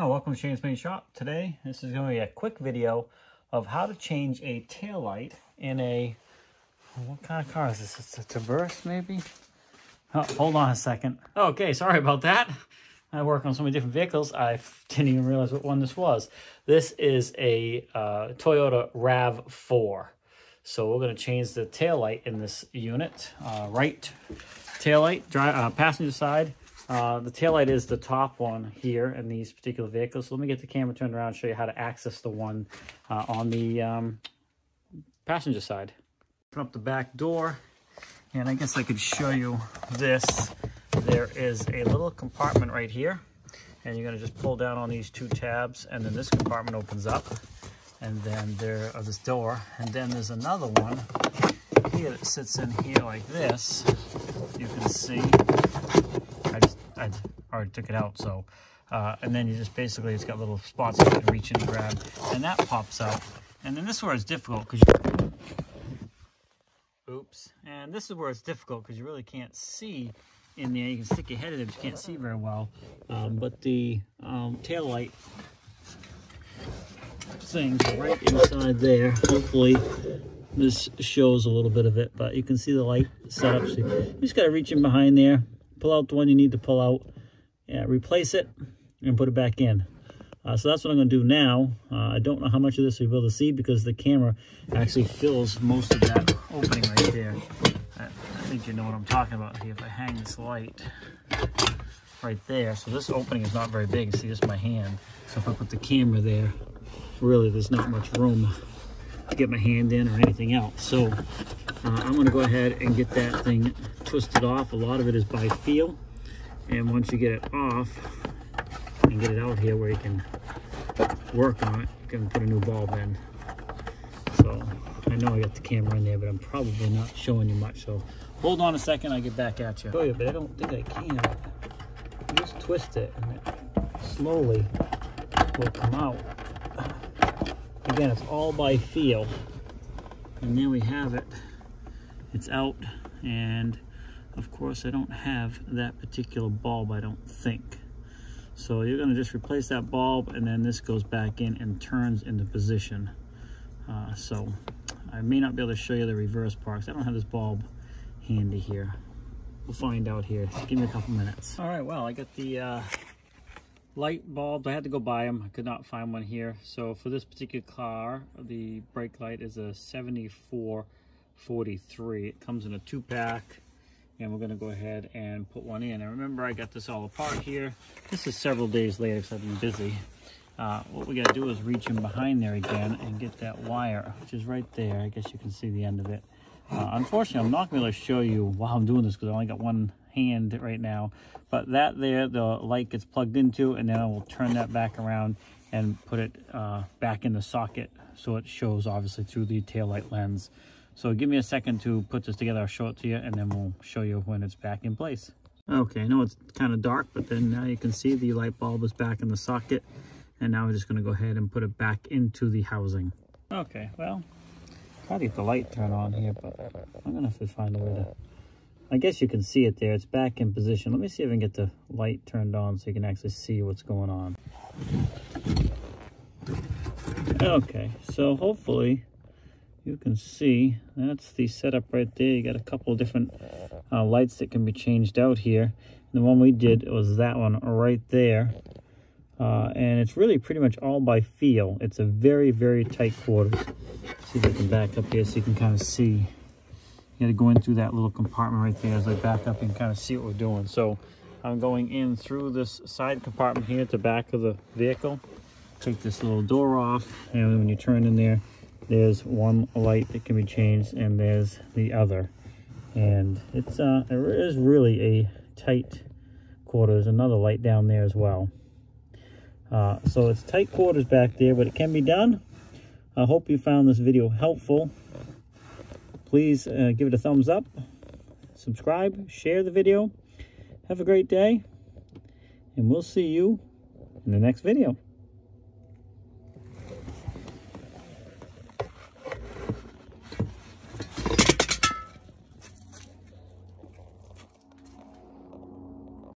Welcome to Shane's Paint Shop. Today, this is going to be a quick video of how to change a taillight in a, what kind of car is this? It's a Traverse, maybe? Oh, hold on a second. Okay, sorry about that. I work on so many different vehicles, I didn't even realize what one this was. This is a Toyota RAV4. So we're going to change the taillight in this unit. Right taillight, passenger side. The taillight is the top one here in these particular vehicles. So let me get the camera turned around and show you how to access the one on the passenger side. Open up the back door, and I guess I could show you this. There is a little compartment right here, and you're going to just pull down on these two tabs, and then this compartment opens up, and then this door, and then there's another one here that sits in here like this. You can see. I already took it out, so and then you just basically, it's got little spots that you can reach in and grab, and that pops out. And then this is where it's difficult because this is where it's difficult because you really can't see in there. You can stick your head in it, but you can't see very well. But the tail light things are right inside there. Hopefully this shows a little bit of it, but you can see the light setup. So you just got to reach in behind there, pull out the one you need to pull out, replace it, and put it back in. So that's what I'm going to do now. I don't know how much of this you'll be able to see because the camera actually fills most of that opening right there. I think you know what I'm talking about here. If I hang this light right there, so this opening is not very big. See, this is my hand. So if I put the camera there, really there's not much room to get my hand in or anything else. So I'm going to go ahead and get that thing twisted off. A lot of it is by feel, and once you get it off and get it out here where you can work on it, you can put a new bulb in. So I know I got the camera in there, but I'm probably not showing you much, so hold on a second, I'll get back at you. Show you, but I don't think I can. You just twist it and it slowly will come out. Again, it's all by feel. And there we have it. It's out, and of course I don't have that particular bulb, I don't think. So you're going to just replace that bulb, and then this goes back in and turns into position. So I may not be able to show you the reverse part because I don't have this bulb handy here. We'll find out here. Give me a couple minutes. All right, well, I got the light bulbs. I had to go buy them. I could not find one here. So for this particular car, the brake light is a 7443. It comes in a 2-pack, and we're going to go ahead and put one in. And remember, I got this all apart here. This is several days later because I've been busy. What we got to do is reach in behind there again and get that wire, which is right there. I guess you can see the end of it. Unfortunately, I'm not going to be able to show you while I'm doing this because I only got one hand right now. But that there, the light gets plugged into, and then I will turn that back around and put it back in the socket so it shows obviously through the taillight lens. So give me a second to put this together. I'll show it to you, and then we'll show you when it's back in place. Okay, I know it's kind of dark, but then now you can see the light bulb is back in the socket. And now we're just going to go ahead and put it back into the housing. Okay, well, try to get the light turned on here, but I'm going to have to find a way to... I guess you can see it there. It's back in position. Let me see if I can get the light turned on so you can actually see what's going on. Okay, so hopefully you can see that's the setup right there. You got a couple of different lights that can be changed out here. The one we did was that one right there. And it's really pretty much all by feel. It's a very, very tight quarters. See if I can back up here so you can kind of see. You got to go in through that little compartment right there. As I back up, you can kind of see what we're doing. So I'm going in through this side compartment here at the back of the vehicle. Take this little door off, and when you turn in there, there's one light that can be changed, and there's the other. And it's it is really a tight quarter. There's another light down there as well. So it's tight quarters back there, but it can be done. I hope you found this video helpful. Please give it a thumbs up, subscribe, share the video. Have a great day, and we'll see you in the next video.